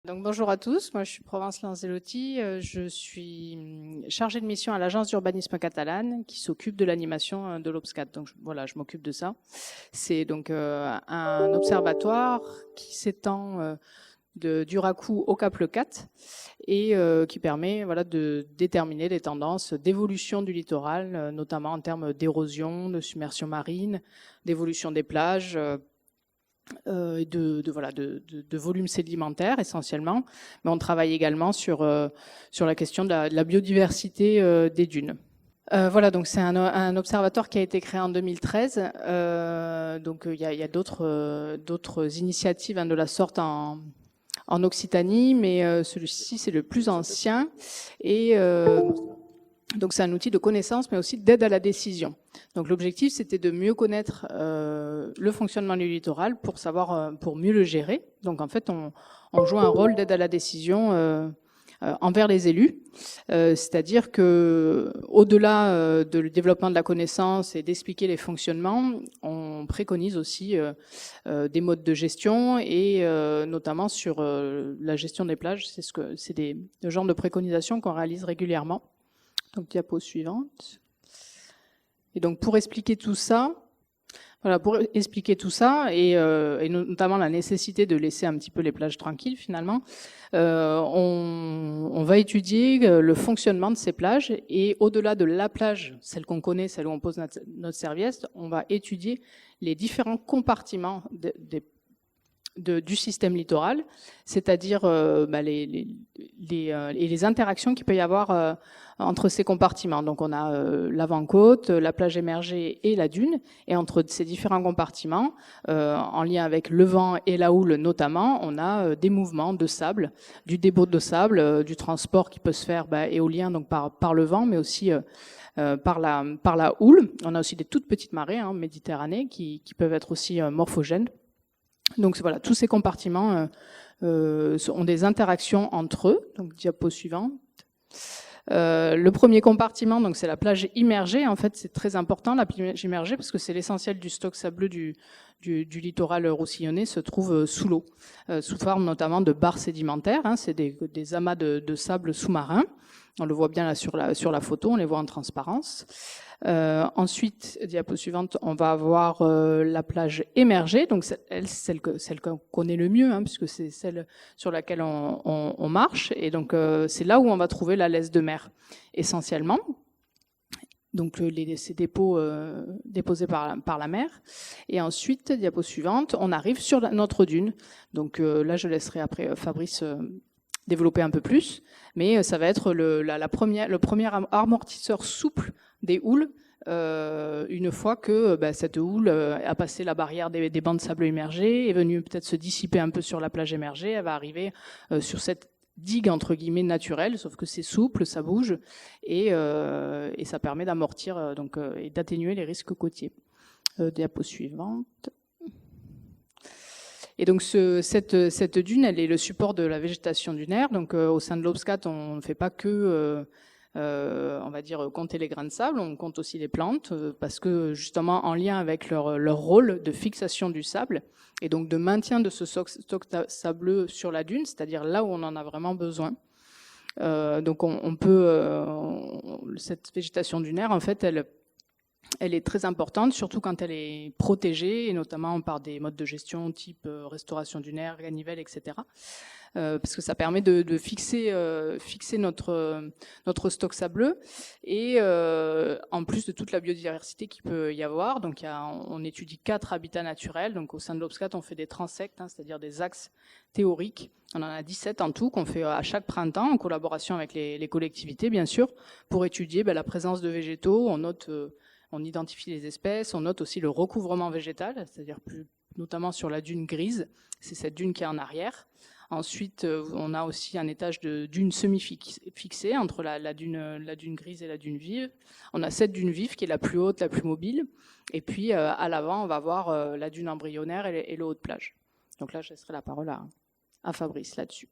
Donc bonjour à tous, moi je suis Provence Lanzelotti, je suis chargée de mission à l'agence d'urbanisme catalane qui s'occupe de l'animation de l'Obscat. Donc voilà, je m'occupe de ça. C'est donc un observatoire qui s'étend du Racou au Cap Lecate et qui permet de déterminer les tendances d'évolution du littoral, notamment en termes d'érosion, de submersion marine, d'évolution des plages. De volume sédimentaire essentiellement, mais on travaille également sur la question de la biodiversité des dunes. Donc c'est un observatoire qui a été créé en 2013. Il y a d'autres initiatives de la sorte en Occitanie, mais celui-ci c'est le plus ancien et donc c'est un outil de connaissance, mais aussi d'aide à la décision. Donc l'objectif, c'était de mieux connaître le fonctionnement du littoral pour mieux le gérer. Donc en fait, on joue un rôle d'aide à la décision envers les élus, c'est-à-dire que au-delà du développement de la connaissance et d'expliquer les fonctionnements, on préconise aussi des modes de gestion et notamment sur la gestion des plages. C'est le genre de préconisations qu'on réalise régulièrement. Donc, diapo suivante. Et donc, pour expliquer tout ça, et notamment la nécessité de laisser un petit peu les plages tranquilles finalement, on va étudier le fonctionnement de ces plages et au-delà de la plage, celle qu'on connaît, celle où on pose notre serviette, on va étudier les différents compartiments du système littoral, c'est-à-dire les interactions qu'il peut y avoir entre ces compartiments. Donc on a l'avant-côte, la plage émergée et la dune, et entre ces différents compartiments, en lien avec le vent et la houle notamment, on a des mouvements de sable, du débit de sable, du transport qui peut se faire éolien donc par le vent, mais aussi par la houle. On a aussi des toutes petites marées Méditerranée qui peuvent être aussi morphogènes. Donc voilà, tous ces compartiments ont des interactions entre eux. Donc diapo suivante. Le premier compartiment, donc c'est la plage immergée. En fait, c'est très important la plage immergée parce que c'est l'essentiel du stock sableux du littoral roussillonnais se trouve sous l'eau, sous forme notamment de barres sédimentaires. C'est des amas de sable sous-marin. On le voit bien là sur la photo, on les voit en transparence. Ensuite, diapo suivante, on va avoir la plage émergée, donc celle qu'on connaît le mieux, puisque c'est celle sur laquelle on marche, et donc c'est là où on va trouver la laisse de mer essentiellement. Donc ces dépôts déposés par la mer. Et ensuite, diapo suivante, on arrive sur notre dune. Donc là, je laisserai après Fabrice développer un peu plus, mais ça va être le premier amortisseur souple des houles une fois que cette houle a passé la barrière des bancs de sable immergés, est venue peut-être se dissiper un peu sur la plage émergée, elle va arriver sur cette digue entre guillemets naturelle, sauf que c'est souple, ça bouge et ça permet d'amortir et d'atténuer les risques côtiers. Diapo suivante. Et donc cette dune, elle est le support de la végétation dunaire. Donc au sein de l'Obscat, on ne fait pas que on va dire compter les grains de sable, on compte aussi les plantes parce que justement en lien avec leur rôle de fixation du sable et donc de maintien de ce stock sableux sur la dune, c'est-à-dire là où on en a vraiment besoin. Donc on peut cette végétation dunaire, en fait, elle est très importante, surtout quand elle est protégée, et notamment par des modes de gestion type restauration dunaire, ganivelle, etc. Parce que ça permet de fixer notre stock sableux, et en plus de toute la biodiversité qu'il peut y avoir. Donc on étudie 4 habitats naturels. Donc au sein de l'Obscat, on fait des transects, c'est-à-dire des axes théoriques. On en a 17 en tout qu'on fait à chaque printemps en collaboration avec les collectivités, bien sûr, pour étudier la présence de végétaux. On identifie les espèces, on note aussi le recouvrement végétal, c'est-à-dire notamment sur la dune grise, c'est cette dune qui est en arrière. Ensuite, on a aussi un étage de dunes semi-fixées entre la dune grise et la dune vive. On a cette dune vive qui est la plus haute, la plus mobile. Et puis, à l'avant, on va voir la dune embryonnaire et le haut de plage. Donc là, je laisserai la parole à Fabrice là-dessus.